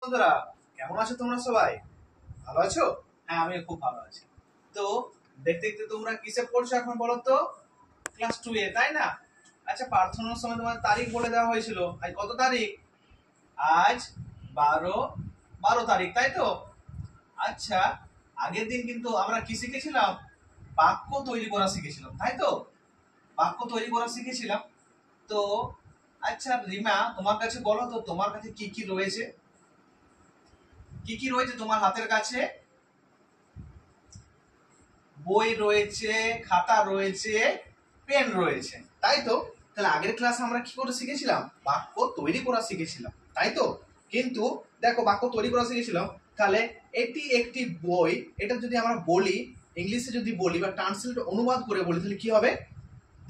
বন্ধুরা, কেমন আছো তোমরা সবাই? ভালো আছো? হ্যাঁ, আমি খুব ভালো আছি। তো দেখতে দেখতে তোমরা কিসে পড়ছো এখন বলো তো? ক্লাস 2 এ, তাই না? আচ্ছা, প্রার্থনার সময় তোমার তারিখ বলে দেওয়া হয়েছিল। আজ কত তারিখ? আজ 12 তারিখ, তাই তো? আচ্ছা, আগের দিন কিন্তু আমরা কি শিখেছিলাম? বাক্য তৈরি করা শিখেছিলাম, তাই তো? বাক্য তৈরি করা শিখেছিলাম। তো আচ্ছা রিমা, তোমার কাছে বলো তো, তোমার কাছে কি কি রয়েছে? কি কি রয়েছে তোমার হাতের কাছে? বই রয়েছে, খাতা রয়েছে, পেন রয়েছে, তাই তো? তাহলে আগের ক্লাসে আমরা কি করে শিখেছিলাম? বাক্য তৈরি করা শিখেছিলাম, তাই তো? কিন্তু দেখো, বাক্য তৈরি করা শিখেছিলাম। তাহলে এটি একটি বই, এটা যদি আমরা বলি, ইংলিশে যদি বলি বা ট্রান্সলেট অনুবাদ করে বলি, তাহলে কি হবে?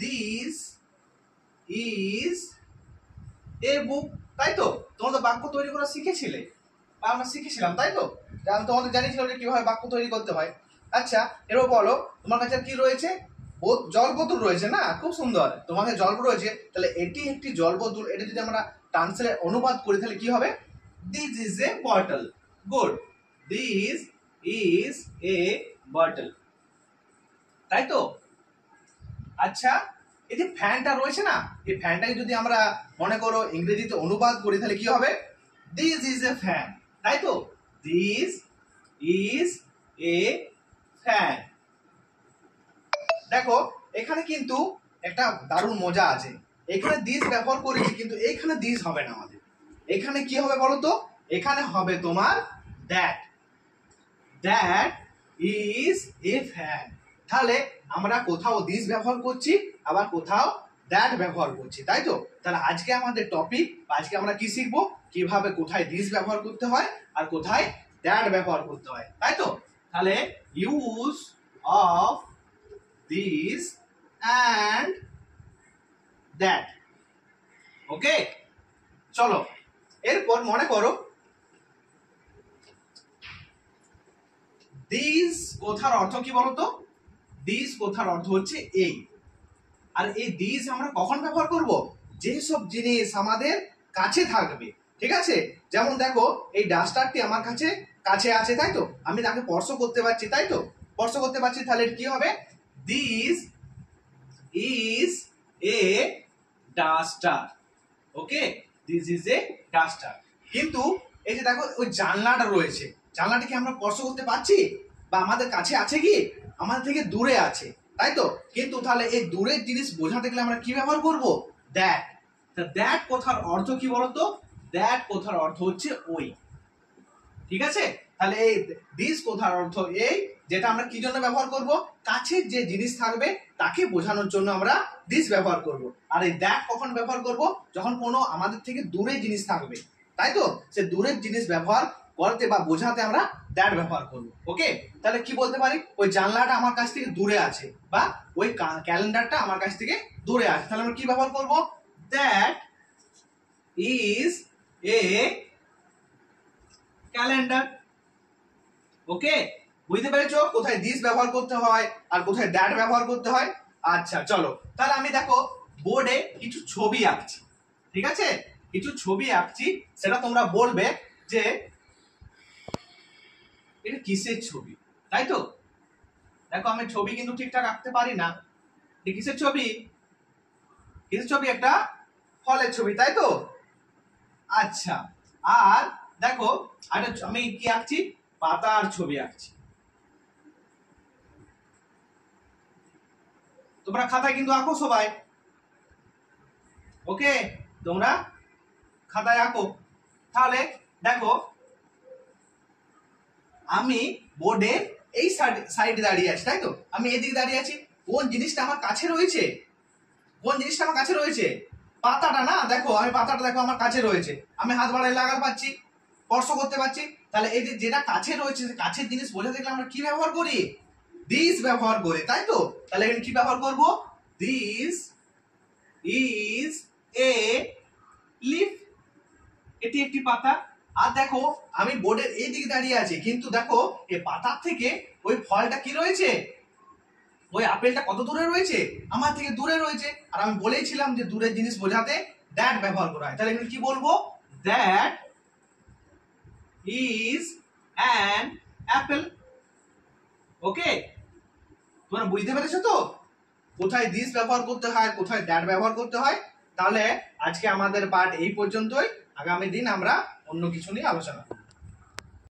দিস ইজ এ বুক, তাই তো? তোমরা তো বাক্য তৈরি করা শিখেছিলে বা আমরা শিখেছিলাম, তাই তো? আমি তোমাদের জানিয়েছিলাম যে কিভাবে বাক্য তৈরি করতে হয়। আচ্ছা, এরপর বলো, তোমার কাছে কি রয়েছে? জল বোতল রয়েছে না? খুব সুন্দর, তোমাকে জল রয়েছে। তাহলে এটি একটি জল বোতল, এটা যদি আমরা ট্রান্সলেট অনুবাদ করি তাহলে কি হবে? This is a bottle. Good, this is a bottle, তাই তো? আচ্ছা, এই যে ফ্যানটা রয়েছে না, এই ফ্যানটাকে যদি আমরা মনে করো ইংরেজিতে অনুবাদ করি তাহলে কি হবে? দিস ইজ এ ফ্যান, তাই তো? This is a fan. দেখো, এখানে কিন্তু একটা দারুণ মজা আছে। এখানে দিস ব্যবহার করেছি, কিন্তু এখানে দিস হবে না আমাদের। এখানে কি হবে বলো তো? এখানে হবে তোমার that. That is A fan. তাহলে আমরা কোথাও দিস ব্যবহার করছি, আবার কোথাও দ্যাট ব্যবহার করছি, তাই তো? তাহলে আজকে আমাদের টপিক, আজকে আমরা কি শিখবো? কিভাবে কোথায় দিস ব্যবহার করতে হয় আর কোথায় দ্যাট ব্যবহার করতে হয়, তাই তো? তাহলে use of this and that. Okay, চলো এরপর মনে করো, দিস কথার অর্থ কি বলতো? দিস কথার অর্থ হচ্ছে এই। আর এই দিস আমরা কখন ব্যবহার করব? যেসব জিনিস আমাদের কাছে থাকবে, ঠিক আছে? যেমন দেখো, এই ডাস্টারটি আমার কাছে কাছে আছে, তাই তো? আমি তাকে স্পর্শ করতে পারছি, তাই তো? স্পর্শ করতে পারছি, তাহলে কি হবে? This is a duster. Okay, this is a duster. কিন্তু এই যে দেখো, ওই জানলাটা রয়েছে, জানলাটা কি আমরা স্পর্শ করতে পারছি? বা আমাদের কাছে আছে কি? আমাদের থেকে দূরে আছে, তাই তো? কিন্তু তাহলে এই দূরের জিনিস বোঝাতে গেলে আমরা কি ব্যবহার করব? দ্যাট। দ্যাট কথার অর্থ কি বলতো? দ্যাট কথার অর্থ হচ্ছে ওই, ঠিক আছে? তাহলে এই দিস কথার অর্থ এই, যেটা আমরা কি জন্য ব্যবহার করব? কাছের যে জিনিস থাকবে তাকে বোঝানোর জন্য আমরা দিস ব্যবহার করব। আর এই দ্যাট কখন ব্যবহার করব? যখন কোনো আমাদের থেকে দূরে জিনিস থাকবে, তাই তো? সে দূরের জিনিস ব্যবহার করতে বা বোঝাতে আমরা দ্যাট ব্যবহার করব। ওকে, তাহলে কি বলতে পারি? ওই জানলাটা আমার কাছ থেকে দূরে আছে, বা ওই ক্যালেন্ডারটা আমার কাছ থেকে দূরে আছে, তাহলে আমরা কি ব্যবহার করব? That is a calendar. Okay, বুঝতে পেরেছো কোথায় দিস ব্যবহার করতে হয় আর কোথায় দ্যাট ব্যবহার করতে হয়? আচ্ছা চলো, তাহলে আমি দেখো বোর্ডে কিছু ছবি আঁকছি, ঠিক আছে? কিছু ছবি আঁকছি, সেটা তোমরা বলবে যে এটা কিসের ছবি, তাই তো? দেখো, আমি ছবি কিন্তু ঠিকঠাক আঁকতে পারি না। কিসের ছবি? কিসের ছবি? একটা ফলের ছবি, তাই তো? আচ্ছা, আর দেখো, আমি কি আঁকছি? পাতার ছবি আঁকছি। তোমরা খাতায় কিন্তু আঁকো সবাই। ওকে, তোমরা খাতায় আঁকো। তাহলে দেখো, আমি বোর্ডে এই সাইডে দাঁড়িয়ে আছি, তাই তো? আমি এদিকে দাঁড়িয়ে আছি। কোন জিনিসটা আমার কাছে রয়েছে? কোন জিনিসটা আমার কাছে রয়েছে? পাতাটা না? দেখো, আমি পাতাটা দেখো আমার কাছে রয়েছে, আমি হাত বাড়াই লাগাতে পারছি, স্পর্শ করতে পারছি। তাহলে এই যে যেটা কাছে রয়েছে, কাছের জিনিস বোঝাতে গেলে আমরা কি ব্যবহার করি? দিস ব্যবহার করি, তাই তো? তাহলে এখানে কি ব্যবহার করব? This is a leaf. এটি একটি পাতা। আর দেখো, আমি বোর্ডের এই দিকে দাঁড়িয়ে আছি, কিন্তু দেখো এই পাতার থেকে ওই ফলটা কি রয়েছে? ওই আপেলটা কত দূরে রয়েছে? আমার থেকে দূরে রয়েছে। আর আমি বলেইছিলাম যে দূরের জিনিস বোঝাতে দ্যাট ব্যবহার করা হয়। তাহলে এখানে কি বলবো? That is an apple. ওকে, তোমরা বুঝতে পেরেছো তো কোথায় দিস ব্যবহার করতে হয়, কোথায় দ্যাট ব্যবহার করতে হয়? তাহলে আজকে আমাদের পাঠ এই পর্যন্তই। আগামী দিন আমরা অন্য কিছু নিয়ে আলোচনা করব।